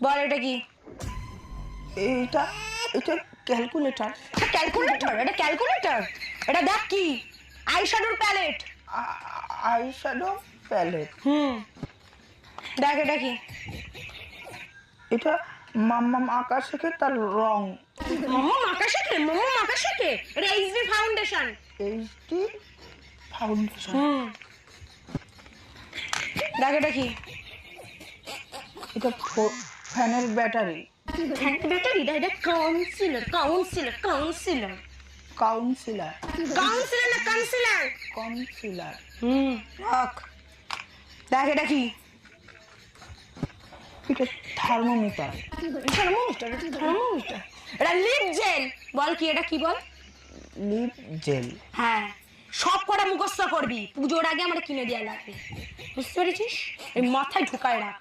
বল এটা কি? এটা এটা ক্যালকুলেটর। ক্যালকুলেটর? এটা ক্যালকুলেটর? এটা দেখ কি, আইশ্যাডোর প্যালেট। Eyeshadow palette. দেখ এটা কি? এটা মাম্মাম আঁকা শেখে তার রং। মাম্মা আঁকা শেখে? মাম্মা আঁকা শেখে? এটা এইচডি ফাউন্ডেশন। HD foundation. দেখ এটা কি? এটা ফ্যানের ব্যাটারি। ব্যাটারি? এটা councillor. Councillor councillor councillor. Councillor না কাউন্সিলর? কাউন্সিলর। রাখ। দেখ এটা কি? এটা থার্মোমিটার। থার্মোমিটার? থার্মোমিটার? এটা লিপ জেল। বল কি এটা কি বল? Lip gel. হ্যাঁ, সব কটা মুখস্থ করবি, পুজোর আগে আমরা কিনে দেওয়া লাগবে, বুঝতে পেরেছিস? এই মাথায় ঢুকায় রাখ।